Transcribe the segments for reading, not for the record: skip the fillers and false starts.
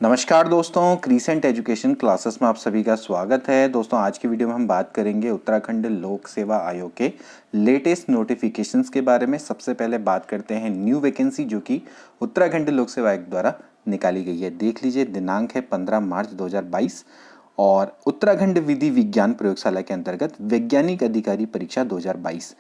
नमस्कार दोस्तों, crescent education classes में आप सभी का स्वागत है। दोस्तों आज की वीडियो में हम बात करेंगे उत्तराखंड लोक सेवा आयोग के लेटेस्ट नोटिफिकेशंस के बारे में। सबसे पहले बात करते हैं न्यू वैकेंसी जो कि उत्तराखंड लोक सेवा आयोग द्वारा निकाली गई है। देख लीजिए, दिनांक है 15 मार्च 2022 और उत्तराखंड विधि विज्ञान प्रयोगशाला के अंतर्गत वैज्ञानिक अधिकारी परीक्षा 2022।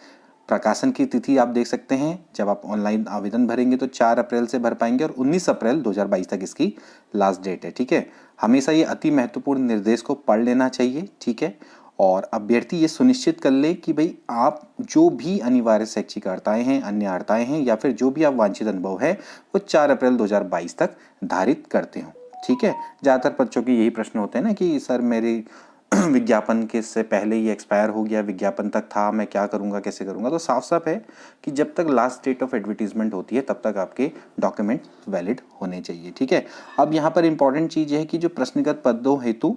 प्रकाशन की तिथि आप देख सकते हैं, जब आप ऑनलाइन आवेदन भरेंगे तो 4 अप्रैल से भर पाएंगे और 19 अप्रैल 2022 तक इसकी लास्ट डेट है। ठीक है, हमेशा ये अति महत्वपूर्ण निर्देश को पढ़ लेना चाहिए। ठीक है, और अभ्यर्थी ये सुनिश्चित कर ले कि भाई आप जो भी अनिवार्य शैक्षिक अर्हताएं हैं, अन्य अर्हताएं हैं या फिर जो भी आप वांछित अनुभव है वो 4 अप्रैल 2022 तक धारित करते हो। ठीक है, ज़्यादातर बच्चों के यही प्रश्न होते हैं ना कि सर मेरी विज्ञापन के से पहले ही एक्सपायर हो गया, विज्ञापन तक था, मैं क्या करूंगा, कैसे करूंगा। तो साफ साफ है कि जब तक लास्ट डेट ऑफ एडवर्टीजमेंट होती है तब तक आपके डॉक्यूमेंट वैलिड होने चाहिए। ठीक है, अब यहाँ पर इंपॉर्टेंट चीज़ है कि जो प्रश्नगत पदों हेतु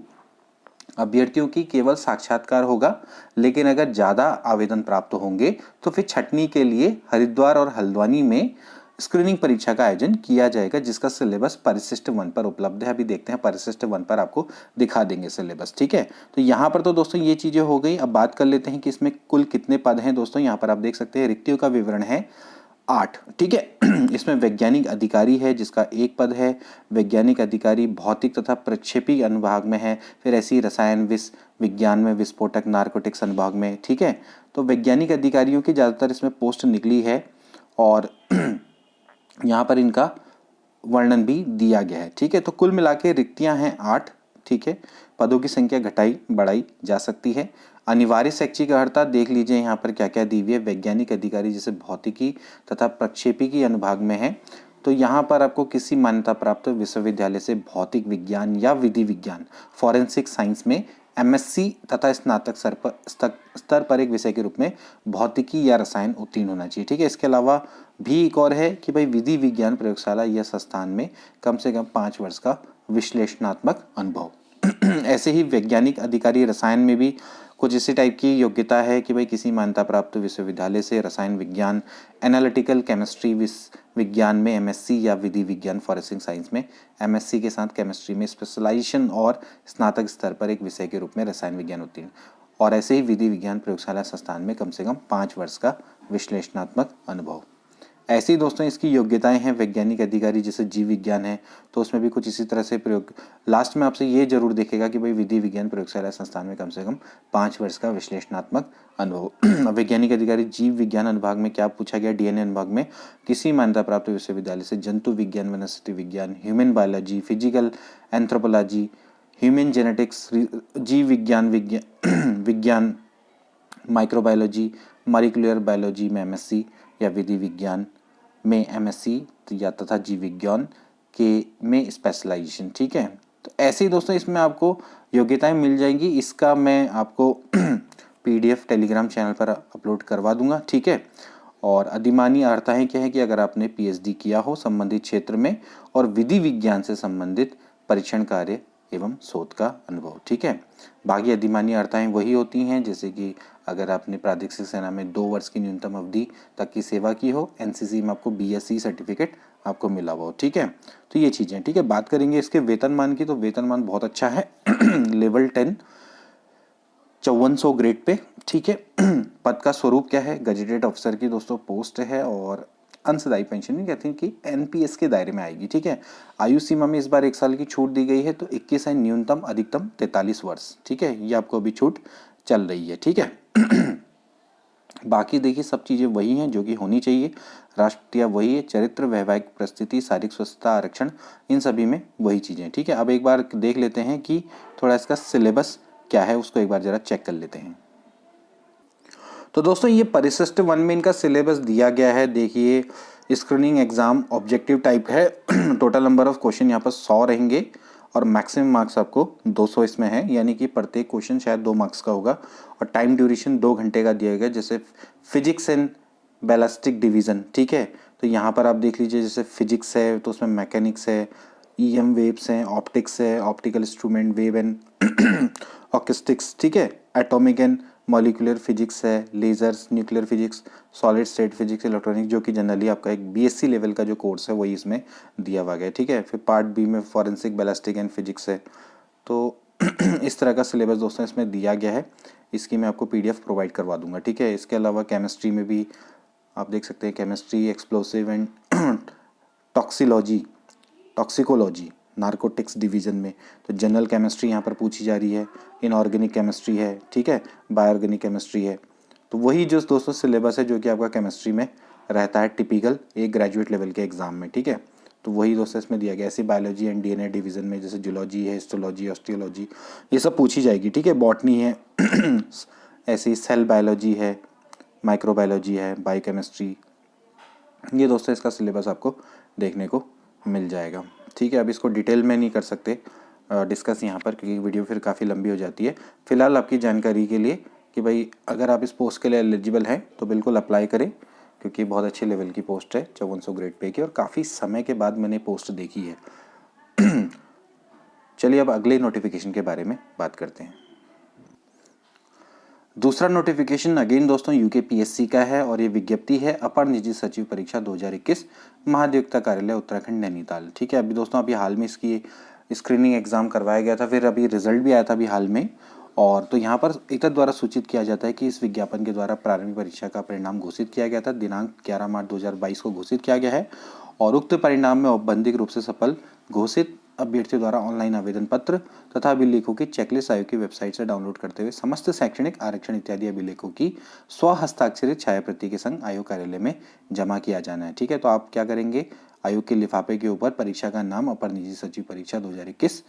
अभ्यर्थियों की केवल साक्षात्कार होगा, लेकिन अगर ज़्यादा आवेदन प्राप्त होंगे तो फिर छंटनी के लिए हरिद्वार और हल्द्वानी में स्क्रीनिंग परीक्षा का आयोजन किया जाएगा, जिसका सिलेबस परिशिष्ट 1 पर उपलब्ध है। अभी देखते हैं, परिशिष्ट 1 पर आपको दिखा देंगे सिलेबस। ठीक है, तो यहाँ पर तो दोस्तों ये चीज़ें हो गई। अब बात कर लेते हैं कि इसमें कुल कितने पद हैं। दोस्तों यहाँ पर आप देख सकते हैं रिक्तियों का विवरण है 8। ठीक है, इसमें वैज्ञानिक अधिकारी है जिसका 1 पद है। वैज्ञानिक अधिकारी भौतिक तथा प्रक्षेपी अनुभाग में है। फिर ऐसी रसायन विज्ञान में, विस्फोटक नार्कोटिक्स अनुभाग में। ठीक है, तो वैज्ञानिक अधिकारियों की ज़्यादातर इसमें पोस्ट निकली है और यहाँ पर इनका वर्णन भी दिया गया है। ठीक है, तो कुल मिला के रिक्तियाँ हैं 8। ठीक है, पदों की संख्या घटाई बढ़ाई जा सकती है। अनिवार्य शैक्षिक अर्हता देख लीजिए यहाँ पर क्या क्या दी हुई है। वैज्ञानिक अधिकारी जैसे भौतिकी तथा प्रक्षेपिकी अनुभाग में है तो यहाँ पर आपको किसी मान्यता प्राप्त विश्वविद्यालय से भौतिक विज्ञान या विधि विज्ञान फॉरेंसिक साइंस में एमएससी तथा स्नातक स्तर पर एक विषय के रूप में भौतिकी या रसायन उत्तीर्ण होना चाहिए। ठीक है, इसके अलावा भी एक और है कि भाई विधि विज्ञान प्रयोगशाला या संस्थान में कम से कम 5 वर्ष का विश्लेषणात्मक अनुभव। ऐसे ही वैज्ञानिक अधिकारी रसायन में भी कुछ इसी टाइप की योग्यता है कि भाई किसी मान्यता प्राप्त विश्वविद्यालय से रसायन विज्ञान एनालिटिकल केमिस्ट्री विज्ञान में एमएससी या विधि विज्ञान फॉरेंसिक साइंस में एमएससी के साथ केमिस्ट्री में स्पेशलाइजेशन और स्नातक स्तर पर एक विषय के रूप में रसायन विज्ञान उत्तीर्ण, और ऐसे ही विधि विज्ञान प्रयोगशाला संस्थान में कम से कम 5 वर्ष का विश्लेषणात्मक अनुभव। ऐसे ही दोस्तों इसकी योग्यताएं हैं वैज्ञानिक अधिकारी जैसे जीव विज्ञान है तो उसमें भी कुछ इसी तरह से प्रयोग। लास्ट में आपसे ये जरूर देखेगा कि भाई विधि विज्ञान प्रयोगशाला संस्थान में कम से कम 5 वर्ष का विश्लेषणात्मक अनुभव। वैज्ञानिक अधिकारी जीव विज्ञान अनुभाग में क्या पूछा गया, डीएनए अनुभाग में किसी मान्यता प्राप्त विश्वविद्यालय से जंतु विज्ञान, वनस्पति विज्ञान, human biology, physical anthropology, human genetics, जीव विज्ञान माइक्रोबायोलॉजी, मॉलिक्यूलर बायोलॉजी में एमएससी या विधि विज्ञान में एमएससी या तथा जीव विज्ञान के में स्पेशलाइजेशन। ठीक है, तो ऐसे ही दोस्तों इसमें आपको योग्यताएं मिल जाएंगी। इसका मैं आपको पीडीएफ टेलीग्राम चैनल पर अपलोड करवा दूंगा। ठीक है, और अधिमानी अर्हताएं क्या है कि अगर आपने पीएचडी किया हो संबंधित क्षेत्र में और विधि विज्ञान से संबंधित परीक्षण कार्य एवं शोध का अनुभव। ठीक है, बाकी अधिमानी अर्हताएं वही होती हैं जैसे कि अगर आपने प्रादेशिक सेना में 2 वर्ष की न्यूनतम अवधि तक की सेवा की हो, एनसीसी में आपको बीएससी सर्टिफिकेट आपको मिला हुआ हो। ठीक है, तो ये चीज़ें। ठीक है, बात करेंगे इसके वेतनमान की, तो वेतनमान बहुत अच्छा है। Level 10 5400 grade pay. ठीक है, पद का स्वरूप क्या है, गजेटेड ऑफिसर की दोस्तों पोस्ट है और अंशदायी पेंशन नहीं कहते हैं कि एनपीएस के दायरे में आएगी। ठीक है, आयु सीमा में इस बार 1 साल की छूट दी गई है तो 21 है, न्यूनतम अधिकतम 43 वर्ष। ठीक है, ये आपको अभी छूट चल रही है। ठीक है, बाकी देखिए सब चीज़ें वही हैं जो कि होनी चाहिए। राष्ट्रीय वही है, चरित्र, वैवाहिक परिस्थिति, शारीरिक स्वस्थता, आरक्षण, इन सभी में वही चीज़ें। ठीक है, अब एक बार देख लेते हैं कि थोड़ा इसका सिलेबस क्या है, उसको एक बार जरा चेक कर लेते हैं। तो दोस्तों ये परिशिष्ट 1 में इनका सिलेबस दिया गया है। देखिए स्क्रीनिंग एग्जाम ऑब्जेक्टिव टाइप है। टोटल नंबर ऑफ क्वेश्चन यहाँ पर 100 रहेंगे और मैक्सिमम मार्क्स आपको 200 इसमें है, यानी कि प्रत्येक क्वेश्चन शायद 2 मार्क्स का होगा और टाइम ड्यूरेशन 2 घंटे का दिया गया। जैसे फिजिक्स एंड बैलिस्टिक डिवीजन। ठीक है, तो यहाँ पर आप देख लीजिए जैसे फिजिक्स है तो उसमें मैकेनिक्स है, ईएम वेव्स हैं, ऑप्टिक्स है, optical instrument, wave and acoustics. ठीक है, एटॉमिक एंड मॉलिक्यूलर फिजिक्स है, lasers, nuclear physics, solid state physics, electronic, जो कि जनरली आपका एक बीएससी लेवल का जो कोर्स है वही इसमें दिया हुआ है, ठीक है। फिर पार्ट बी में फॉरेंसिक, बैलिस्टिक एंड फिजिक्स है। तो इस तरह का सिलेबस दोस्तों इसमें दिया गया है। इसकी मैं आपको पीडीएफ प्रोवाइड करवा दूंगा, ठीक है। इसके अलावा केमिस्ट्री में भी आप देख सकते हैं, chemistry, explosive and toxicology, narcotics division में तो जनरल केमिस्ट्री यहाँ पर पूछी जा रही है, इनऑर्गेनिक केमिस्ट्री है, ठीक है, बायोऑर्गेनिक केमिस्ट्री है। तो वही जो दोस्तों सिलेबस है जो कि आपका केमिस्ट्री में रहता है टिपिकल एक ग्रेजुएट लेवल के एग्जाम में, ठीक है। तो वही दोस्तों इसमें दिया गया। ऐसे बायोलॉजी एंड डीएनए डिवीज़न में जैसे जूलॉजी है, हिस्टोलॉजी, ऑस्टियोलॉजी, ये सब पूछी जाएगी, ठीक है। बॉटनी है ऐसे ही सेल बायोलॉजी है, माइक्रोबायोलॉजी है, बायोकेमिस्ट्री, ये दोस्तों इसका सिलेबस आपको देखने को मिल जाएगा, ठीक है। अब इसको डिटेल में नहीं कर सकते डिस्कस यहाँ पर, क्योंकि वीडियो फिर काफ़ी लंबी हो जाती है। फिलहाल आपकी जानकारी के लिए कि भाई अगर आप इस पोस्ट के लिए एलिजिबल हैं तो बिल्कुल अप्लाई करें, क्योंकि बहुत अच्छे लेवल की पोस्ट है, 5400 ग्रेड पे की, और काफ़ी समय के बाद मैंने पोस्ट देखी है। चलिए अब अगले नोटिफिकेशन के बारे में बात करते हैं। दूसरा नोटिफिकेशन अगेन दोस्तों यूकेपीएससी का है और ये विज्ञप्ति है अपर निजी सचिव परीक्षा 2021 महाधिवक्ता कार्यालय उत्तराखंड नैनीताल, ठीक है। अभी दोस्तों अभी हाल में इसकी स्क्रीनिंग एग्जाम करवाया गया था, फिर अभी रिजल्ट भी आया था अभी हाल में। और तो यहाँ पर एकता द्वारा सूचित किया जाता है कि इस विज्ञापन के द्वारा प्रारंभिक परीक्षा का परिणाम घोषित किया गया था, दिनांक 11 मार्च 2022 को घोषित किया गया है। और उक्त परिणाम में औपबंधिक रूप से सफल घोषित अभ्यर्थियों द्वारा ऑनलाइन आवेदन पत्र तथा अभिलेखों की चेकलिस्ट आयोग की वेबसाइट से डाउनलोड करते हुए समस्त शैक्षणिक, आरक्षण इत्यादि अभिलेखों की स्वहस्ताक्षरित छायाप्रति के संग आयोग कार्यालय में जमा किया जाना है, ठीक है। तो आप क्या करेंगे, आयोग के लिफाफे के ऊपर परीक्षा का नाम अपर निजी सचिव परीक्षा 2021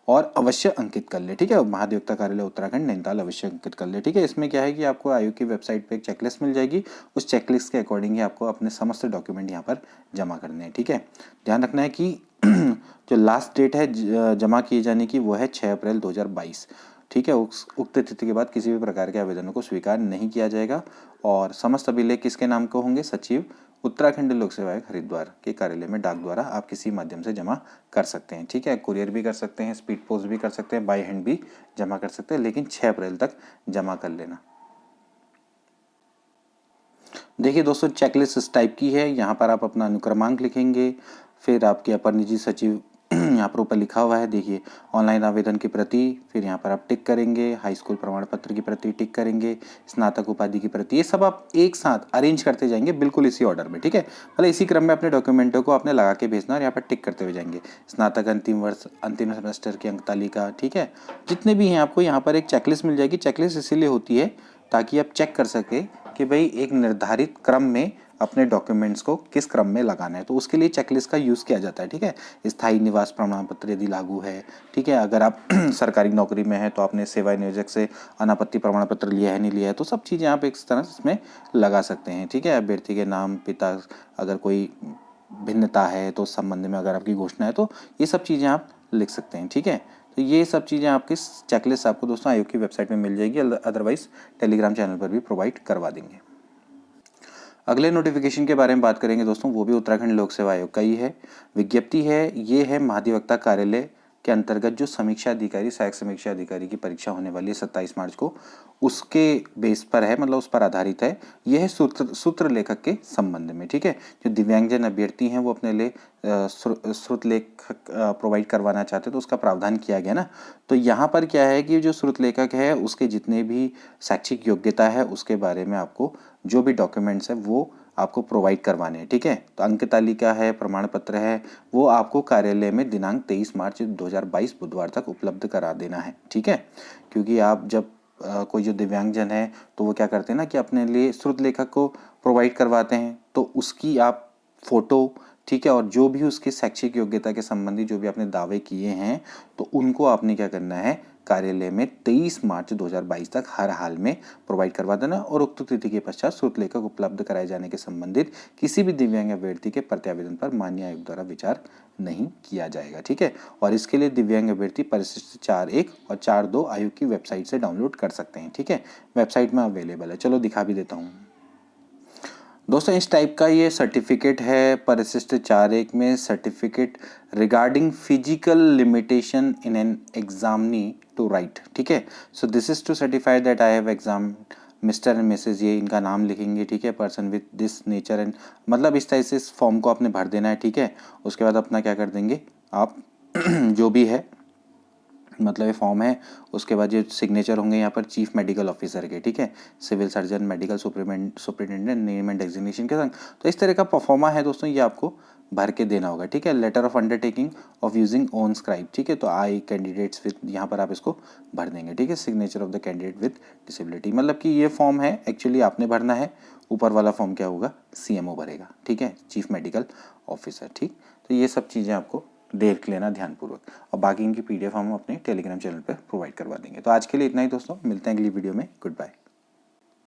और अवश्य अंकित कर ले, ठीक है। महाधिवक्ता कार्यालय उत्तराखंड नैनीताल अवश्य अंकित कर ले, ठीक है। इसमें क्या है कि आपको आयोग की वेबसाइट पे एक चेकलिस्ट मिल जाएगी, उस चेकलिस्ट के अकॉर्डिंग ही आपको अपने समस्त डॉक्यूमेंट यहाँ पर जमा करने हैं, ठीक है। ध्यान रखना है कि जो लास्ट डेट है जमा किए जाने की वो है 6 अप्रैल 2022, ठीक है। उक्त तिथि के बाद किसी भी प्रकार के आवेदनों को स्वीकार नहीं किया जाएगा। और समस्त अभिलेख किसके नाम को होंगे, सचिव उत्तराखंड लोक सेवा आयोग हरिद्वार के कार्यालय में डाक द्वारा आप किसी माध्यम से जमा कर सकते हैं, ठीक है। कुरियर भी कर सकते हैं, स्पीड पोस्ट भी कर सकते हैं, बाय हैंड भी जमा कर सकते हैं, लेकिन 6 अप्रैल तक जमा कर लेना। देखिए दोस्तों चेकलिस्ट इस टाइप की है, यहाँ पर आप अपना अनुक्रमांक लिखेंगे, फिर आपके अपर निजी सचिव यहाँ पर ऊपर लिखा हुआ है, देखिए ऑनलाइन आवेदन की प्रति, फिर यहाँ पर आप टिक करेंगे, हाई स्कूल प्रमाण पत्र की प्रति टिक करेंगे, स्नातक उपाधि की प्रति, ये सब आप एक साथ अरेंज करते जाएंगे बिल्कुल इसी ऑर्डर में, ठीक है। मतलब इसी क्रम में अपने डॉक्यूमेंटों को आपने लगा के भेजना और यहाँ पर टिक करते हुए जाएंगे। स्नातक अंतिम वर्ष, अंतिम सेमेस्टर की अंक तालिका, ठीक है, जितने भी हैं आपको यहाँ पर एक चेकलिस्ट मिल जाएगी। चेकलिस्ट इसीलिए होती है ताकि आप चेक कर सके कि भाई एक निर्धारित क्रम में अपने डॉक्यूमेंट्स को किस क्रम में लगाना है, तो उसके लिए चेकलिस्ट का यूज़ किया जाता है, ठीक है। स्थायी निवास प्रमाण पत्र यदि लागू है, ठीक है, अगर आप सरकारी नौकरी में है तो आपने सेवा नियोजक से अनापत्ति प्रमाण पत्र लिया है नहीं लिया है, तो सब चीज़ें आप एक तरह से इसमें लगा सकते हैं, ठीक है। अभ्यर्थी के नाम, पिता, अगर कोई भिन्नता है तो उस संबंध में अगर आपकी घोषणा है तो ये सब चीज़ें आप लिख सकते हैं, ठीक है। तो ये सब चीज़ें आपकी चेकलिस्ट आपको दोस्तों आयोग की वेबसाइट में मिल जाएगी, अदरवाइज टेलीग्राम चैनल पर भी प्रोवाइड करवा देंगे। अगले नोटिफिकेशन के बारे में बात करेंगे दोस्तों, वो भी उत्तराखंड लोक सेवा आयोग का ही है, विज्ञप्ति है, ये है महाधिवक्ता कार्यालय के अंतर्गत जो समीक्षा अधिकारी, सहायक समीक्षा अधिकारी की परीक्षा होने वाली है 27 मार्च को, उसके बेस पर है, मतलब उस पर आधारित है। यह है सूत्र लेखक के संबंध में, ठीक है। जो दिव्यांगजन अभ्यर्थी हैं वो अपने लिए श्रुत लेखक प्रोवाइड करवाना चाहते हैं तो उसका प्रावधान किया गया ना। तो यहाँ पर क्या है कि जो श्रुत लेखक है उसके जितने भी शैक्षिक योग्यता है उसके बारे में आपको जो भी डॉक्यूमेंट्स है वो आपको प्रोवाइड करवाने हैं, ठीक है। तो अंक तालिका है, प्रमाण पत्र है, वो आपको कार्यालय में दिनांक 23 मार्च 2022 बुधवार तक उपलब्ध करा देना है, ठीक है। क्योंकि आप जब कोई जो दिव्यांगजन है तो वो क्या करते हैं ना कि अपने लिए श्रुत लेखक को प्रोवाइड करवाते हैं, तो उसकी आप फोटो, ठीक है, और जो भी उसकी शैक्षिक योग्यता के संबंधी जो भी आपने दावे किए हैं तो उनको आपने क्या करना है, कार्यालय में 23 मार्च 2022 तक हर हाल में प्रोवाइड करवा देना। और उक्त तिथि के पश्चात श्रुत लेखक उपलब्ध कराए जाने के संबंधित किसी भी दिव्यांग अभ्यर्थी के प्रत्यावेदन पर मान्य आयोग द्वारा विचार नहीं किया जाएगा, ठीक है। और इसके लिए दिव्यांग अभ्यर्थी परिशिष्ट 4.1 और 4.2 आयोग की वेबसाइट से डाउनलोड कर सकते हैं, ठीक है। वेबसाइट में अवेलेबल है, चलो दिखा भी देता हूँ। दोस्तों इस टाइप का ये सर्टिफिकेट है परिशिष्ट 4.1 में, certificate regarding physical limitation in an examinee to write. ठीक है, so this is to certify that I have exam Mr and Mrs, ये इनका नाम लिखेंगे। ठीक है, person with this nature and, मतलब इस तरह से इस फॉर्म को आपने भर देना है। ठीक है, उसके बाद अपना क्या कर देंगे आप जो भी है, मतलब ये फॉर्म है, उसके बाद ये सिग्नेचर होंगे यहाँ पर चीफ मेडिकल ऑफिसर के। ठीक है, civil surgeon, medical superintendent, name and designation के संग। तो इस तरह का परफॉर्मा है दोस्तों, ये आपको भर के देना होगा। ठीक है, letter of undertaking of using own scribe. ठीक है, तो आई कैंडिडेट्स विद, यहाँ पर आप इसको भर देंगे। ठीक है, signature of the candidate with disability, मतलब कि ये फॉर्म है एक्चुअली आपने भरना है, ऊपर वाला फॉर्म क्या होगा, सीएमओ भरेगा। ठीक है, चीफ मेडिकल ऑफिसर। ठीक, तो ये सब चीज़ें आपको देख लेना ध्यानपूर्वक, और बाकी इनकी पीडीएफ हम अपने टेलीग्राम चैनल पर प्रोवाइड करवा देंगे। तो आज के लिए इतना ही दोस्तों, मिलते हैं अगली वीडियो में। Good bye.